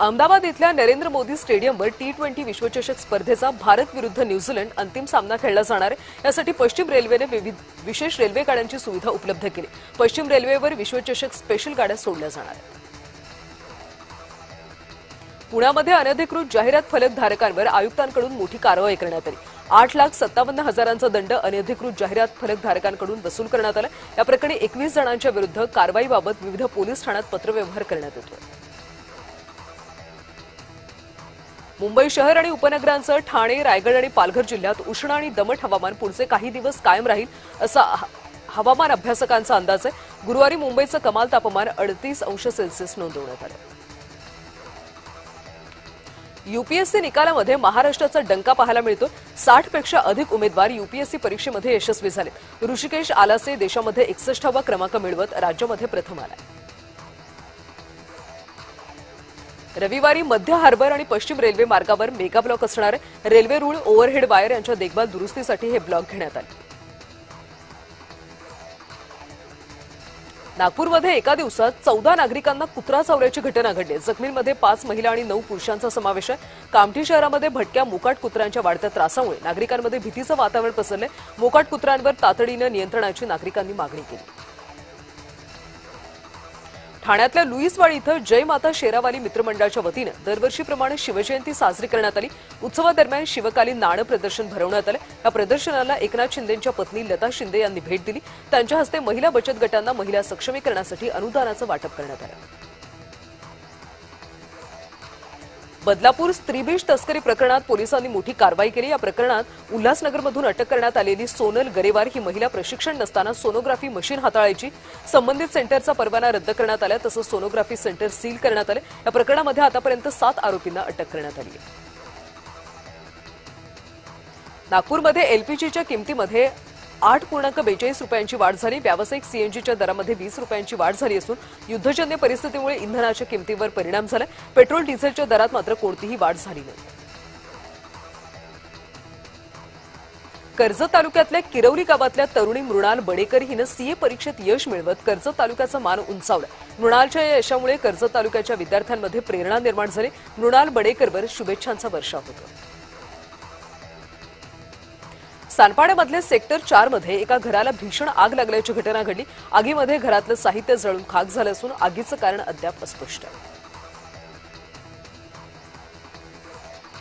अहमदाबाद इथल्या नरेंद्र मोदी स्टेडियमवर T20 विश्वचषक स्पर्धेचा भारत विरुद्ध न्यूझीलंड अंतिम सामना खेळला जाणार आहे। यासाठी पश्चिम रेल्वेने विशेष रेल्वे गाड्यांची सुविधा उपलब्ध केली। पश्चिम रेल्वेवर विश्वचषक स्पेशल गाड्या सोडल्या जाणार आहेत। पुण्यामध्ये अनधिकृत जाहिरात फलक धारकांवर आयुक्तांकडून मोठी कारवाई करण्यात आली। 8,57,000चा दंड अनधिकृत जाहिरात फलक धारकांकडून वसूल करण्यात आला। या प्रकरणी 21 जणांच्या विरुद्ध कारवाईबाबत विविध पोलीस ठाण्यात पत्रव्यवहार करण्यात येतोय। मुंबई शहर आणि उपनगरांसह ठाणे, रायगड आणि पालघर जिल्ह्यात उष्ण आणि दमट हवामान पुढचे काही दिवस कायम राहील असा हवामान अभ्यासकांचा अंदाज आहे। गुरुवारी मुंबईचं कमाल तापमान 38 अंश सेल्सिअस नोंदवण्यात आलं। यूपीएससी निकालामध्ये महाराष्ट्राचा डंका पाहायला मिळतो। 60 पेक्षा अधिक उमेदवार यूपीएससी परीक्षेमध्ये यशस्वी झाले। ऋषिकेश आलासे देशामध्ये 61वा क्रमांक मिळवत राज्यामध्ये प्रथम आला। रविवारी मध्य हार्बर आणि पश्चिम रेल्वे मार्गावर मेगा ब्लॉक असणार आहे। रेल्वे रूळ, ओव्हरहेड वायर यांच्या देखभाल दुरुस्तीसाठी हे ब्लॉक घेण्यात आले। नागपूरमध्ये एका दिवसात 14 नागरिकांना कुत्रा चावल्याची घटना घडली। जखमींमध्ये 5 महिला आणि 9 पुरुषांचा समावेश आहे। कामठी शहरामध्ये भटक्या मोकाट कुत्र्यांच्या वाढत्या त्रासामुळे नागरिकांमध्ये भीतीचं वातावरण पसरले। मोकाट कुत्र्यांवर तातडीनं नियंत्रणाची नागरिकांनी मागणी केली। ठाण्यातल्या लुईसवाडी इथं जय माता शेरावाली मित्रमंडळाच्या वतीनं दरवर्षीप्रमाणे शिवजयंती साजरी करण्यात आली। उत्सवादरम्यान शिवकालीन नाणं प्रदर्शन भरवण्यात आलं। या प्रदर्शनाला एकनाथ शिंदेंच्या पत्नी लता शिंदे यांनी भेट दिली। त्यांच्या हस्ते महिला बचत गटांना महिला सक्षमीकरणासाठी अनुदानाचं वाटप करण्यात आलं। बदलापूर स्त्रीबीज तस्करी प्रकरणात पोलिसांनी मोठी कारवाई केली। या प्रकरणात उल्हासनगरमधून अटक करण्यात आलेली सोनल गरेवार ही महिला प्रशिक्षण नसताना सोनोग्राफी मशीन हाताळायची। संबंधित सेंटरचा परवाना रद्द करण्यात आला, तसंच सोनोग्राफी सेंटर सील करण्यात आले। या प्रकरणामध्ये आतापर्यंत 7 आरोपींना अटक करण्यात आली आहे। नागपूरमध्ये एलपीजीच्या किमतीमध्ये 8.42 रुपयांची वाढ झाली। व्यावसायिक सीएनजीच्या दरामध्ये 20 रुपयांची वाढ झाली असून युद्धजन्य परिस्थितीमुळे इंधनाच्या किमतीवर परिणाम झाला। पेट्रोल डिझेलच्या दरात मात्र कोणतीही वाढ झाली नाही। कर्जत तालुक्यातल्या किरवली गावातल्या तरुणी मृणाल बडेकर हिनं सीए परीक्षेत यश मिळवत कर्जत तालुक्याचा मान उंचावला। मृणालच्या या यशामुळे कर्जत तालुक्याच्या विद्यार्थ्यांमध्ये प्रेरणा निर्माण झाली। मृणाल बडेकरवर शुभेच्छांचा वर्षाव होता। सानपाड्यामधल्या सेक्टर 4 मध्ये एका घराला भीषण आग लागल्याची घटना घडली। आगीमध्ये घरातलं साहित्य जळून खाक झालं असून आगीचं कारण अद्याप अस्पष्ट आहे।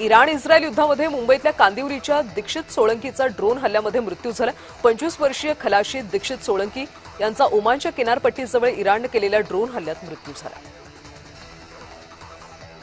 इराण इस्रायल युद्धामध्ये मुंबईतल्या कांदिवलीच्या दीक्षित सोळंकीचा ड्रोन हल्ल्यामध्ये मृत्यू झाला। 25 वर्षीय खलाशी दीक्षित सोळंकी यांचा ओमानच्या किनारपट्टीजवळ इराणने केलेल्या ड्रोन हल्ल्यात मृत्यू झाला।